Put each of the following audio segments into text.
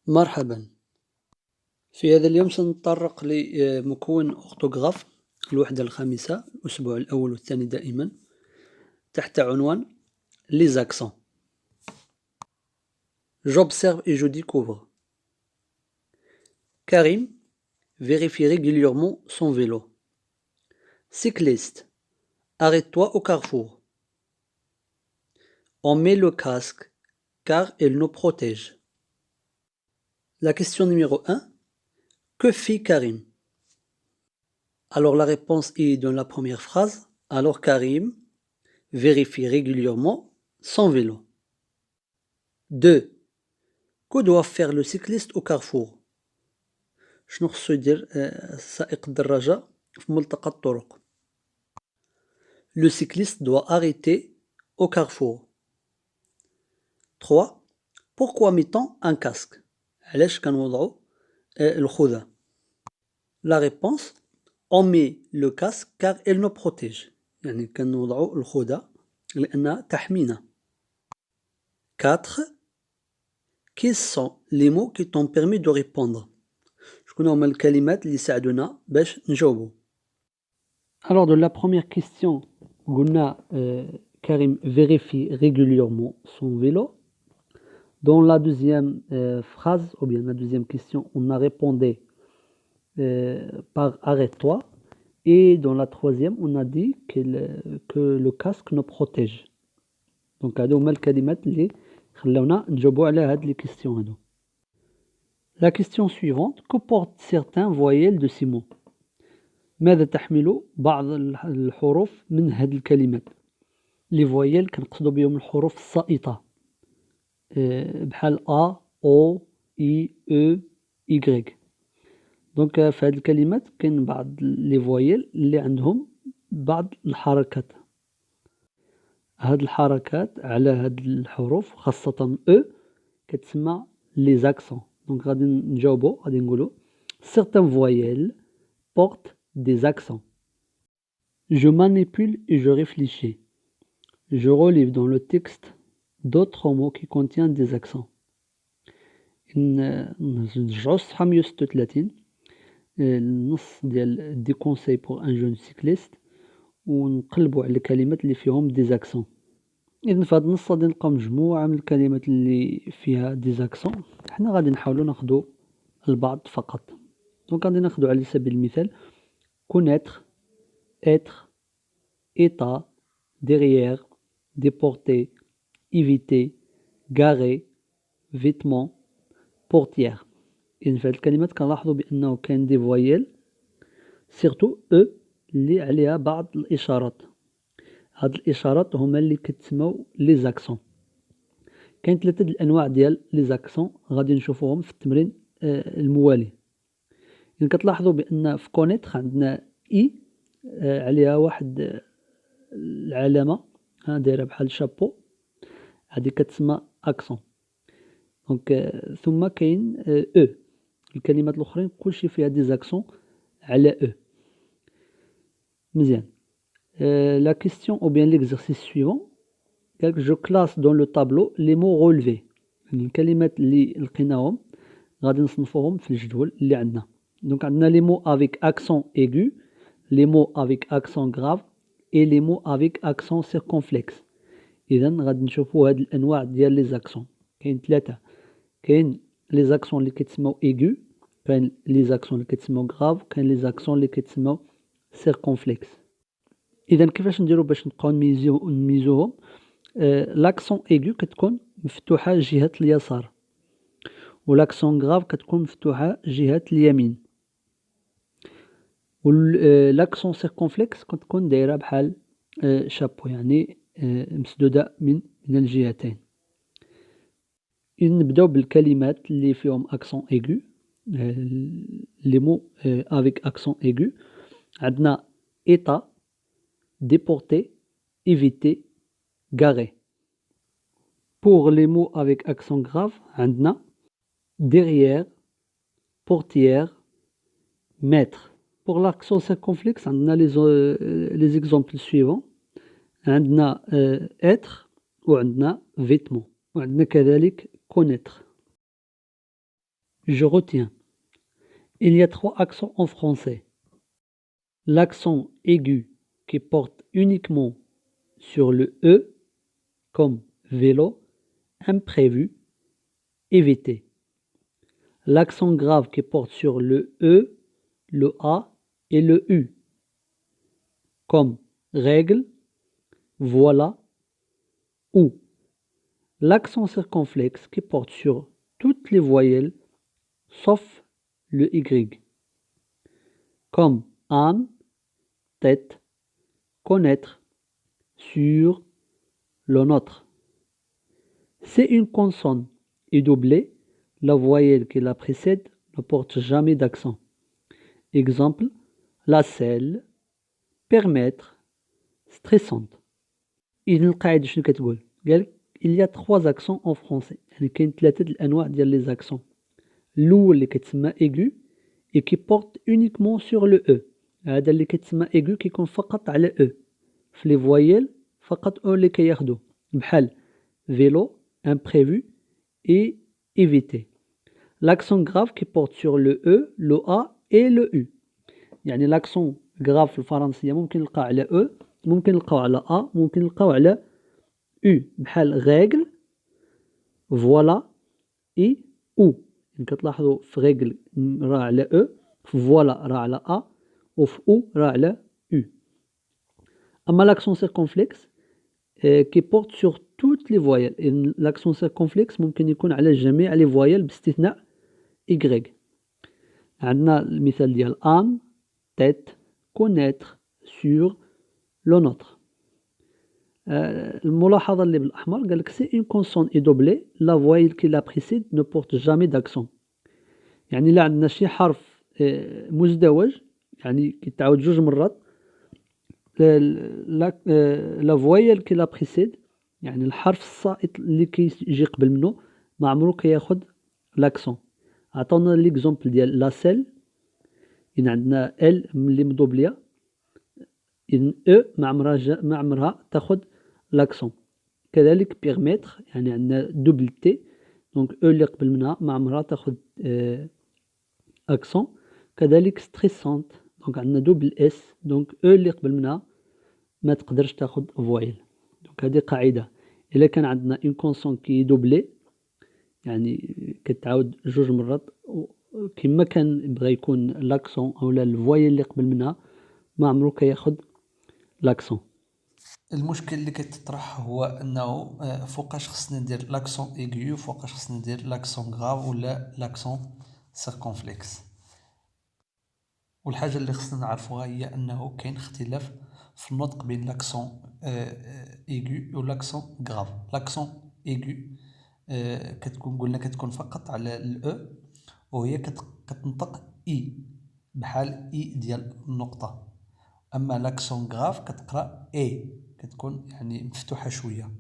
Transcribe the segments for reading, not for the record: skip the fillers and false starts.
مرحبا. في هذا اليوم سنتطرق لمكون أورثوغراف الوحدة الخامسة الأسبوع الأول والثاني دائما تحت عنوان Les accents. J'observe et je découvre. Karim vérifie régulièrement son vélo. Cycliste, arrête-toi au carrefour. On met le casque car il nous protège. La question numéro 1. Que fit Karim? Alors la réponse est dans la première phrase. Alors Karim vérifie régulièrement son vélo. 2. Que doit faire le cycliste au carrefour? شنو خصو يدير سائق الدراجة في ملتقى الطرق؟ Le cycliste doit arrêter au carrefour. 3. Pourquoi met-on un casque? علاش كنوضعو الخوذة؟ La réponse, on met le casque car il nous protège. يعني كنوضعو الخوذة لأنها تحمينا. 4. Quels sont les mots qui t'ont permis de répondre? شكون هما الكلمات اللي ساعدونا باش نجاوبو؟ Alors de la première question, قلنا Karim vérifie régulièrement son vélo. Dans la deuxième phrase, ou bien la deuxième question, on a répondu par arrête-toi. Et dans la troisième, on a dit que le casque nous protège. Donc هادو هما الكلمات اللي خلاونا نجاوبو على هاد لي كيسيون هادو. La question suivante, que portent certains voyelles de ces mots? ماذا تحمل بعض الحروف من هاد الكلمات؟ لي فويل كنقصدو بهم الحروف السائطة بحال A, O, I, E, Y. دونك في هاد الكلمات كاين بعض لي فويل اللي عندهم بعض الحركات. هاد الحركات على هاد الحروف خاصة E كتسمى لي زاكسون. دونك غادي نجاوبو غادي نقولو certains voyelles portent des accents. Je manipule et je réfléchis. Je relève dans le texte d'autres mots qui contiennent des accents. نرجعو الصفحة 136 النص ديال دي كونساي بور ان جون سيكليست ونقلبوا على الكلمات اللي فيهم دي زاكسون. اذا في هذا النص غادي نلقاو مجموعه من الكلمات اللي فيها دي زاكسون. حنا غادي نحاولوا ناخذوا البعض فقط. دونك غادي ناخذوا على سبيل المثال connaître, être, état, derrière, déporter, éviter, garer, vêtements, portière. إذن في هاد الكلمات كنلاحظوا بأنه كاين دي فويل سيرتو أو اللي عليها بعض الإشارات. هاد الإشارات هما اللي كتسموا لي زاكسون. كاين 3 الأنواع ديال لي زاكسون غادي نشوفوهم في التمرين الموالي. إذن كتلاحظوا بأن في كونيتر عندنا إي عليها واحد العلامة دايرة بحال شابو هادي كتسمى أكسون. دونك ثم كاين أو. الكلمات الأخرين كلشي فيها دي زاكسون على أو. مزيان. La question ou bien l'exercice suivant, je classe dans le tableau les mots relevés. الكلمات اللي لقيناهم غادي نصنفوهم في الجدول اللي عندنا. Donc عندنا les mots avec accent aigu, les mots avec accent grave et les mots avec accent circonflexe. إذا غادي نشوفوا هاد الأنواع ديال لي زاكسون. كاين 3. كاين لي زاكسون اللي كيتسموا aigu, كاين لي زاكسون اللي كيتسموا grave, كاين لي زاكسون اللي كيتسموا circonflexe. إذا كيفاش نديرو باش نبقاو نميزوهم؟ لاكسون ايغو كتكون مفتوحة جهة اليسار ولاكسون غراف كتكون مفتوحة جهة اليمين ولاكسون سيركونفلكس كتكون دايرة بحال شابو يعني مسدودة من الجهتين. إذا نبداو بالكلمات اللي فيهم اكسون ايغو. لي مو افيك اكسون ايغو عندنا état, déporter, éviter, garer. Pour les mots avec accent grave, عندنا derrière, portière, maître. Pour l'accent circonflexe, عندنا les exemples suivants. عندنا être وعندنا vêtement وعندنا كذلك connaître. Je retiens. Il y a 3 accents en français. L'accent aigu qui porte uniquement sur le E, comme vélo, imprévu, éviter. L'accent grave qui porte sur le E, le A et le U, comme règle, voilà, ou. L'accent circonflexe qui porte sur toutes les voyelles sauf le Y, comme âne, tête, connaître, sur, le nôtre. C'est une consonne et doublée, la voyelle qui la précède ne porte jamais d'accent. Exemple, la selle, permettre, stressante. إذن القاعدة شنو كتقول؟ قالك il y a 3 accents en français، يعني كاين 3 الأنواع ديال لي زاكسون. الأول اللي كتسمى aigu et qui porte uniquement sur le E. هذا اللي كتسمى aigu كيكون فقط على E. في لي فويل فقط O اللي كياخدو بحال vélo, imprévu et éviter. L'accent grave qui porte sur le E, le A et le U. يعني l'accent grave في الفرنسية ممكن نلقاو على E، ممكن نلقاو على A، ممكن نلقاو على U بحال règle، voilà et ou. يعني كتلاحظوا في règle راه على E، في voilà راه على A وفي ou راه على U. أما l'accent circonflexe qui porte sur toutes les voyelles. L'accent circonflexe ممكن يكون على جميع les voyelles باستثناء Y. عندنا المثال ديال âne، tête، connaître، sur، le nôtre. الملاحظة اللي بالأحمر قال لك c'est une consonne et doublée la voyelle qui la précède ne porte jamais d'accent. يعني إلا عندنا شي حرف مزدوج يعني كيتعاود 2 مرات لا فويال كي لا بريسيد يعني الحرف السائط اللي كيجي قبل منه ما عمرو كياخد لاكسون. عطونا ليكزومبل ديال لا سيل، إن عندنا ال ملي مدوبليه إن او ما عمرها تاخد لاكسون. كذلك بيرميتر يعني عندنا دوبل تي دونك او اللي قبل منها ما عمرها تاخد اكسون. كذلك ستريسونت دونك عندنا دوبل اس دونك او اللي قبل منها ما تقدرش تاخد فويل. دونك هذه قاعده، الا كان عندنا اون كونسون كي دوبلي يعني كتعاود 2 مرات كما كان بغى يكون لاكسون اولا الفويل اللي قبل منها ما عمرو كياخد لاكسون. المشكل اللي كيتطرح هو انه فوقاش خصني ندير لاكسون ايغيو، فوقاش خصني ندير لاكسون غاف ولا لاكسون سيركونفلكس. والحاجه اللي خصنا نعرفوها هي انه كاين اختلاف في النطق بين لاكسون ايغو و لاكسون غاف. لاكسون ايغو كتكون قلنا كتكون فقط على الاو وهي كتنطق اي بحال اي ديال النقطه. اما لاكسون غاف كتقرا اي كتكون يعني مفتوحه شويه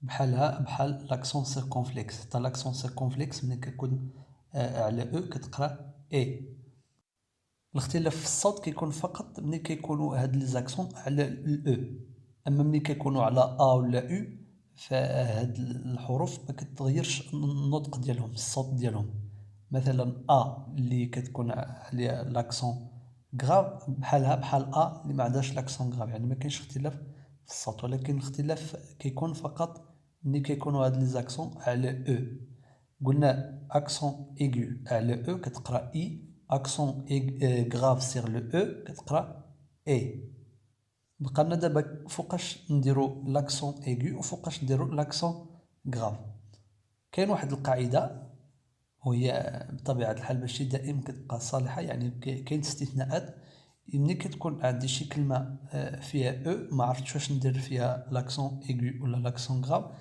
بحالها بحال لاكسون سيركونفلكس. حتى لاكسون سيركونفلكس ملي كتكون على او كتقرا اي. الاختلاف في الصوت كيكون فقط ملي كيكونوا هاد لي زاكسون على الاو. اما ملي كيكونوا على ا ولا او فهاد الحروف ما كتغيرش النطق ديالهم، الصوت ديالهم. مثلا ا اللي كتكون عليها لاكسون غراف بحالها بحال ا اللي ما عندهاش لاكسون غراف. يعني ما كاينش اختلاف في الصوت، ولكن الاختلاف كيكون فقط ملي كيكونوا هاد لي زاكسون على او. قلنا اكسون ايغو على او كتقرا اي، اكسون غراف سير لو او كتقرا اي. بقى لنا دابا فوقاش نديرو لاكسون ايغو وفوقاش نديرو لاكسون غراف. كاين واحد القاعده وهي بطبيعه الحال ماشي دائما كتبقى صالحه، يعني كاين استثناءات. ملي كتكون عندي شي كلمه فيها او ما عرفتش واش ندير فيها لاكسون ايغو ولا لاكسون غراف،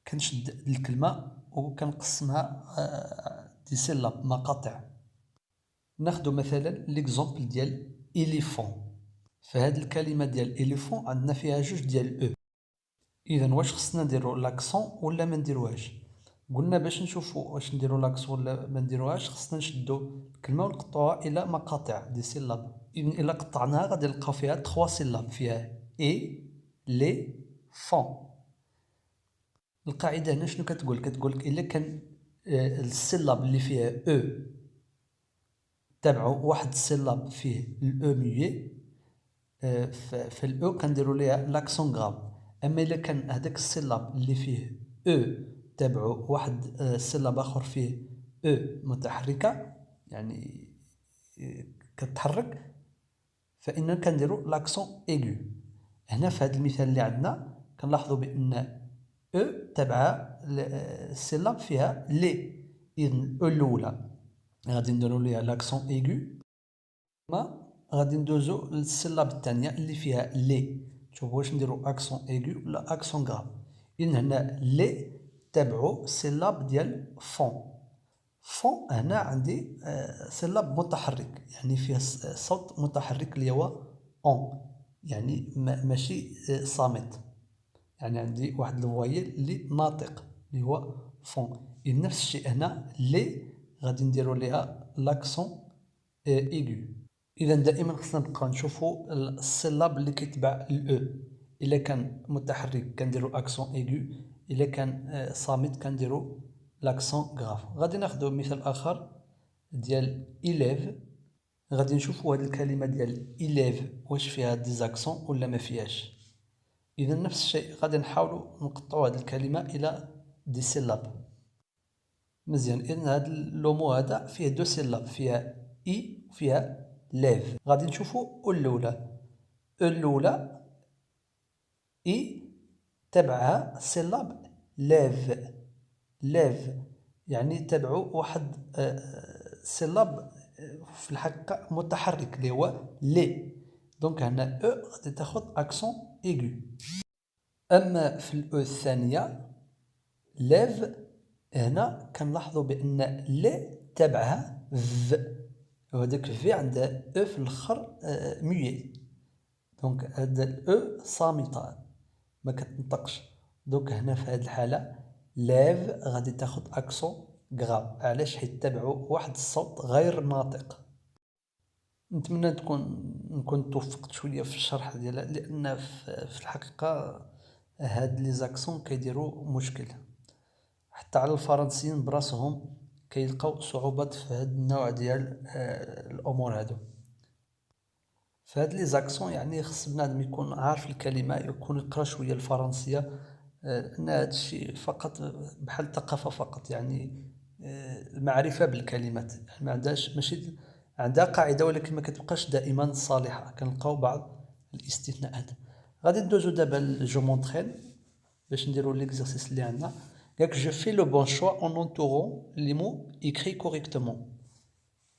كنشد الكلمه وكنقسمها دي سيلاب مقاطع. ناخدو مثلا ليكزومبل ديال إليفون. فهاد الكلمه ديال إليفون عندنا فيها 2 ديال او. اذا واش خصنا نديرو لاكسون ولا ما نديروهاش؟ قلنا باش نشوفوا واش نديرو لاكسون ولا ما نديروهاش خصنا نشدو الكلمه ونقطعوها الى مقاطع دي سيلاب. الا قطعناها غادي نلقاو فيها 3 سيلاب، فيها اي لي فون. القاعده هنا شنو كتقول؟ كتقول لك الا كان السيلاب اللي فيها او تبعو واحد السيلاب فيه الاو ميي، في الاو كنديرو ليها لاكسون غاف. اما الا كان هداك السيلاب اللي فيه او تبعو واحد السيلاب اخر فيه او متحركة، يعني كتحرك، فإننا كنديرو لاكسون ايغو. هنا في هذا المثال اللي عندنا كنلاحظوا بأن او تبعها السيلاب فيها لي، إذن الاو الأولى غادي نديرو ليها لاكسون ايغو، ثم غادي ندوزو للسيلاب الثانية اللي فيها لي. شوفوا واش نديرو اكسون ايغو ولا اكسون غاف. إذن هنا لي تبعو السيلاب ديال فون. فون هنا عندي سيلاب متحرك، يعني فيه صوت متحرك اللي هو اون، يعني ماشي صامت، يعني عندي واحد الفوايل اللي ناطق اللي هو فون. إذن نفس الشيء هنا لي غادي نديرو ليها لاكسون ايغو. إذا دائما خصنا نبقاو نشوفو السيلاب اللي كيتبع الاو، إلا كان متحرك كنديرو اكسون ايغو، إلا كان صامت كنديرو لاكسون غاف. غادي ناخدو مثال آخر ديال إليف. غادي نشوفو هاد الكلمة ديال إليف واش فيها ديزاكسون ولا ما فيهاش. إذا نفس الشيء غادي نحاولو نقطعو هاد الكلمة إلى دي سيلاب. مزيان، إذن هاد لومو هذا فيه دو سيلاب، فيها إي وفيها ليف. غادي نشوفو أو الأولى. أو الأولى إي تبعها سيلاب ليف. ليف يعني تبعو واحد سيلاب في الحقيقة متحرك اللي هو لي، دونك هنا او غادي تاخد اكسون ايغو. اما في الاو الثانية ليف، هنا كنلاحظوا بان لي تبعها ف، وهداك في عندها او في الاخر ميي، دونك هاد الاو صامتة ما كتنطقش. دونك هنا في هاد الحالة ليف غادي تاخد اكسون غراف. علاش؟ حيت تبعو واحد الصوت غير ناطق. نتمنى نكون توفقت شويه في الشرح ديالها، لان في الحقيقه هاد لي زاكسون كيديروا مشكل حتى على الفرنسيين براسهم، كيلقاو صعوبات في هاد النوع ديال الامور هادو. فهاد لي زاكسون يعني خص بنادم يكون عارف الكلمه، يكون يقرا شويه الفرنسيه، ان هاد الشيء فقط بحال الثقافه فقط، يعني المعرفه بالكلمات، يعني ما عندهاش، ماشي عندها قاعده ولكن ما كتبقاش دائما صالحه، كنلقاو بعض الاستثناءات. غادي ندوزو دابا جو مونطرين باش نديرو ليكزارسيس اللي عندنا. قالك جو في لو بون شوا اون اونتورون لي مو ايكري كوريكتومون،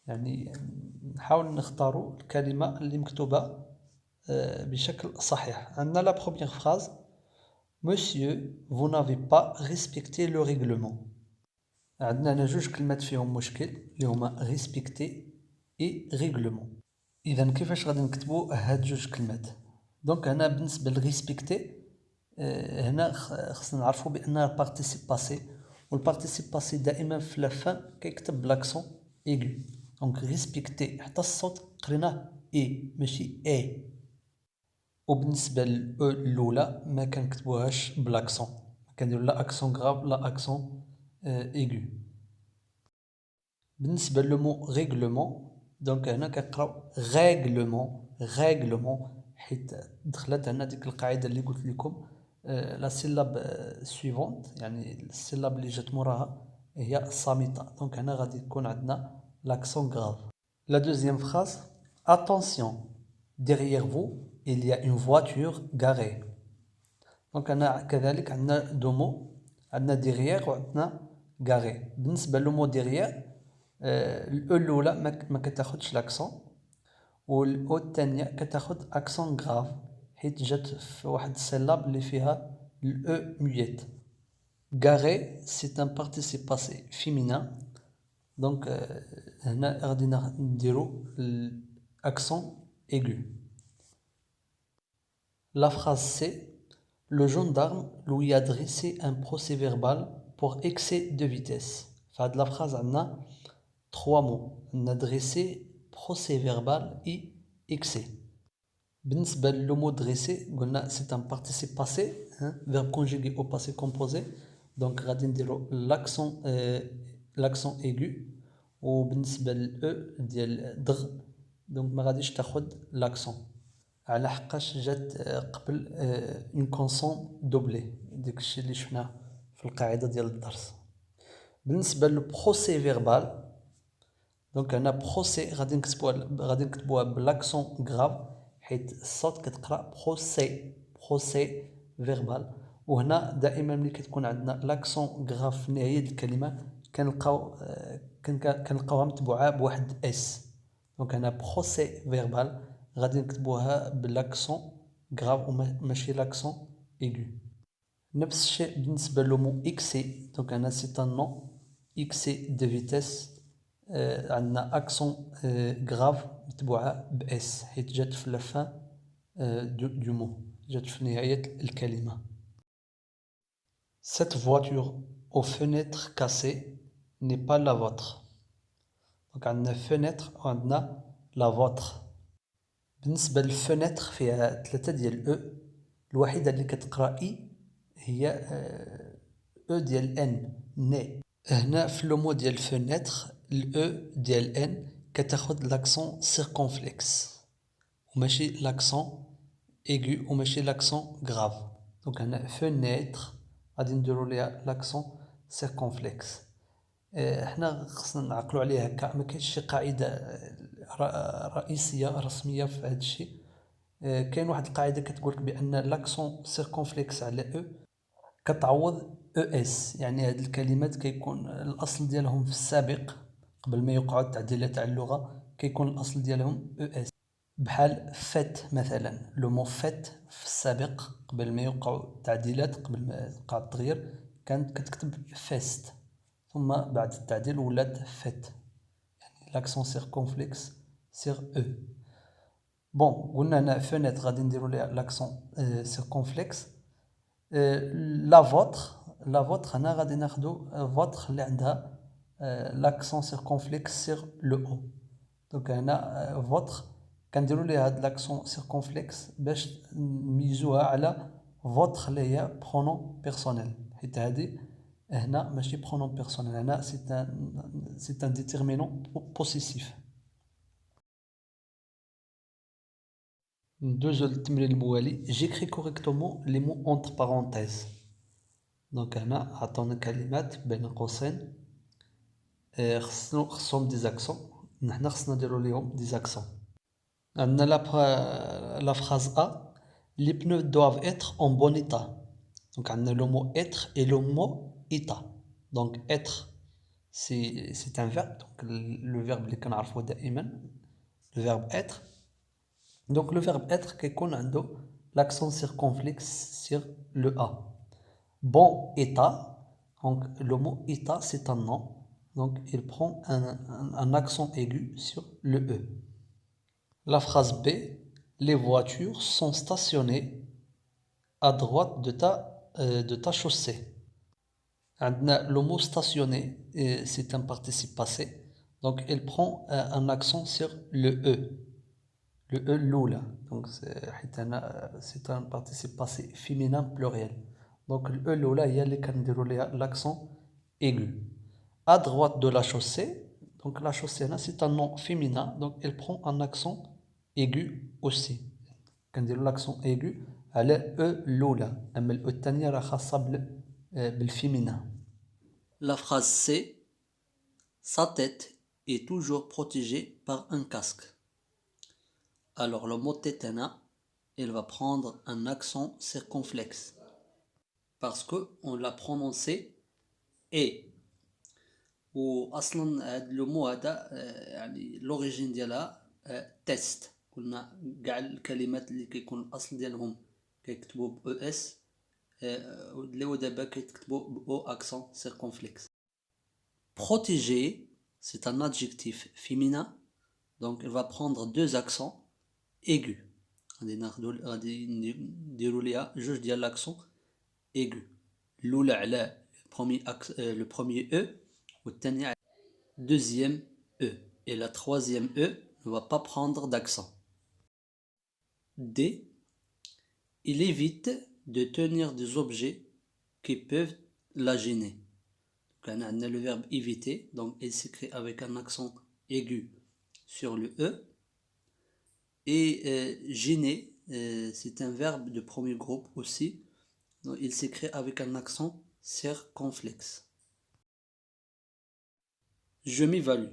يعني نحاول نختاروا الكلمه اللي مكتوبه بشكل صحيح. عندنا لا بروميير فراز: Monsieur, vous n'avez pas respecté le règlement. عندنا هنا جوج كلمات فيهم مشكل اللي هما ريسبكتي اي ريغلومون. اذا كيفاش غادي نكتبوا هاد جوج كلمات؟ دونك هنا بالنسبه لريسبكتي، هنا خصنا نعرفوا بان بارتيسيب باسي، والبارتيسيب باسي دائما في لافان كيكتب بلاكسون ايغو. دونك ريسبكتي حتى الصوت قريناه اي ماشي اي. وبالنسبه للاو الاولى ما كنكتبوهاش بلاكسون، كنديروا لا اكسون غراف لا اكسون ايغو. بالنسبه لو مو ريغلومون، دونك هنا كنقراو ريغلومون. ريغلومون حيت دخلت هنا ديك القاعده اللي قلت لكم، لا سيلاب سويفونت، يعني السيلاب اللي جات موراها هي الصامته، دونك هنا غادي يكون عندنا لاكسون غراف. لا دوزيام فراز: attention, derrière vous il y a une voiture garée. دونك هنا كذلك عندنا دو مو، عندنا derrière وعندنا garé. بالنسبه لو مو derrière، الاو الاولى ما كتاخدش لاكسون، والاو الثانيه كتاخد اكسون غراف حيت جات في واحد السيلاب اللي فيها الاو ميت. garé سي ان بارتيسيب باسي فيمينان، دونك هنا غادي نديرو الاكسون ايغو. La phrase C: le gendarme lui a dressé un procès-verbal pour excès de vitesse. فهاد لا phrase عندنا 3 mots: عندنا dressé, procès-verbal et excès. بالنسبة لو مو dressé قلنا c'est un participe passé, verbe conjugué au passé composé، donc غادي نديرو l'accent l'accent aigu وبالنسبة للأو ديال دغ دونك ما غاديش تاخد l'accent على حقاش جات قبل اون كونسون دوبلي داكشي اللي شفناه في القاعدة ديال الدرس. بالنسبة للبروسي فيربال دونك هنا بروسي غادي نكتبوها بالاكسون غراف حيت الصوت كتقرا بروسي فيربال. وهنا دائما ملي كتكون عندنا لاكسون غراف في نهاية الكلمة كنلقاوها متبوعة بواحد اس. دونك هنا بروسي فيربال غادي نكتبوها بالاكسون غراف وماشي لاكسون ايغو. نفس الشيء بالنسبة لو اكسي دونك هنا سي ان نون اكسي دو فيتيس عندنا اكسون غراف متبوعة باس حيت جات في لافان دو مو جات في نهاية الكلمة. Cette voiture aux fenêtres cassées n'est pas la vôtre. دونك عندنا فenêtre وعندنا la vôtre. بالنسبة للفنتر فيها 3 ديال او. الوحيدة اللي كتقرا اي هي او ديال ان ني. هنا في لو مو ديال فنتر الاو ديال ان كتاخد لاكسون سيركونفلكس وماشي لاكسون ايغو وماشي لاكسون غراف. دونك هنا فنتر غادي نديرو ليها لاكسون سيركونفلكس. حنا خصنا نعقلو عليه هكا، ما كاينش شي قاعده رئيسيه رسميه في هذا الشيء. كاين واحد القاعده كتقولك بان لاكسون سيركونفلكس على او كتعوض او اس، يعني هاد الكلمات كيكون الاصل ديالهم في السابق قبل ما يوقعوا التعديلات على اللغه كيكون الاصل ديالهم او اس. بحال فات مثلا، لو مو فات في السابق قبل ما يوقعوا التعديلات قبل ما يوقع التغيير كانت كتكتب فيست، ثم بعد التعديل ولات فات، يعني لاكسون سيركونفلكس سيغ او. بون قلنا هنا فونيت غادي نديرو ليها لاكسون سيركونفلكس. لا فوتر هنا غادي ناخدو فوتر اللي عندها لاكسون سيركونفلكس سيغ لو او. دونك هنا فوتر كنديرو ليها هاد لاكسون سيركونفلكس باش نميزوها على فوتر اللي هي برونون بيرسونيل، حيت هادي هنا ماشي برونون بيرسونيل، هنا سي ان ديتيرمينون بوسيسيف. ندوزو للتمرين الموالي. جيكري كوريكتومون لي مو اونتر بارونتيز. دونك هنا عطونا كلمات بين قوسين خصهم دي زاكسون، نحنا خصنا نديرو ليهم دي زاكسون. عندنا لا فراز ا لي بنو دواف اتر اون بون ايتا. دونك عندنا لو مو اتر اي لو مو ايتا. دونك اتر سي ان فيرب، دونك لو فيرب اللي كنعرفوه دائما لو فيرب اتر. دونك لو فيرب اتر كيكون عنده لاكسون سيركونفلكس سيغ لو ا. Bon état, donc le mot état c'est un nom, donc il prend un accent aigu sur le E. La phrase B, les voitures sont stationnées à droite de ta chaussée. Le mot stationné, c'est un participe passé, donc il prend un accent sur le E. Le E l'oula, donc c'est un participe passé féminin pluriel. Donc le l'oula il y a l'accent aigu. À droite de la chaussée, donc la chaussée là c'est un nom féminin, donc elle prend un accent aigu aussi. Quand l'accent aigu على E l'oula, أما الأو الثانية راه خاصة بالفيمينا. La phrase C, sa tête est toujours protégée par un casque. Alors le mot tétana, il va prendre un accent circonflexe parce qu'on l'a prononcé et. واصلا هاد لو مو هذا يعني لوريجين ديالها تيست. قلنا كاع الكلمات اللي كيكون الاصل ديالهم كيكتبوا ب او اس اللي هو دابا كيتكتبوا ب او اكسون سيركونفلكس. Protégé, c'est un adjectif féminin, donc il va prendre deux accents aigus. غادي نديرو ليها جوج ديال l'accent aigu. الاولى على le premier e والثانية على deuxième e, et la troisième e ne va pas prendre d'accent. D, il évite de tenir des objets qui peuvent la gêner. on a le verbe éviter, donc il s'écrit avec un accent aigu sur le E. Et gêner, c'est un verbe de premier groupe aussi, donc il s'écrit avec un accent circonflexe. Je m'évalue.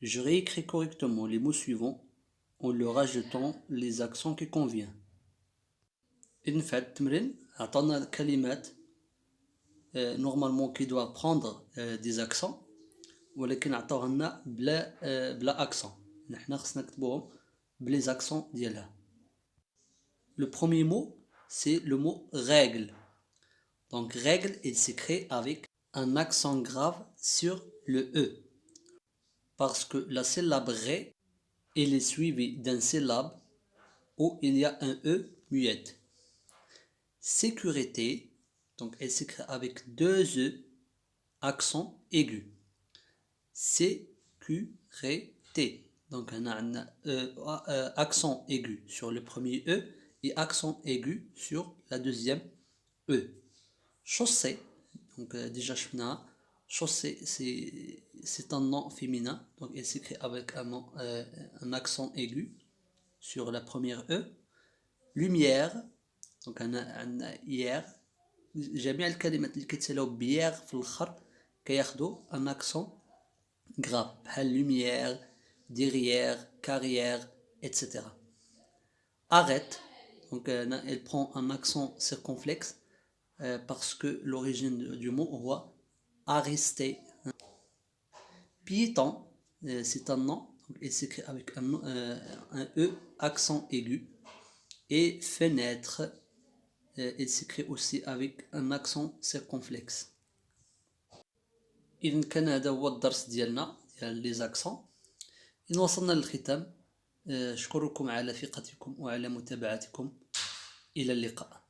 Je réécris correctement les mots suivants en leur rajoutant les accents qui conviennent. إذن في هذا التمرين عطانا كلمات normalement qui doivent prendre des accents ولكن عطاوها لنا بلا accent. نحنا خصنا نكتبوهم بلي accents ديالها. Le premier mot c'est le mot règle. Donc règle il s'écrit avec un accent grave sur le E. Parce que la syllabe ré elle est suivie d'un syllabe où il y a un E muette. Sécurité, donc elle s'écrit avec deux E, accent aigu. Sécurité, donc on a un accent aigu sur le premier E et accent aigu sur la deuxième E. Chaussée, donc déjà chaussée c'est un nom féminin, donc elle s'écrit avec un accent aigu sur la première E. Lumière, donc عندنا hier جميع الكلمات اللي كيتسالاو بيير في الاخر كياخدوا ان accent grave بحال lumière, derrière, carrière, etc. Arrête, donc elle prend un accent circonflexe parce que l'origine du mot on voit arrêter. Piéton, c'est un nom, donc il s'écrit avec un E accent aigu. Et fenêtre, il s'écrit aussi avec un accent circonflexe. إذن كان هذا هو الدرس ديالنا ديال لي زاكسون. إذن وصلنا للختام. أشكركم على ثقتكم وعلى متابعتكم. إلى اللقاء.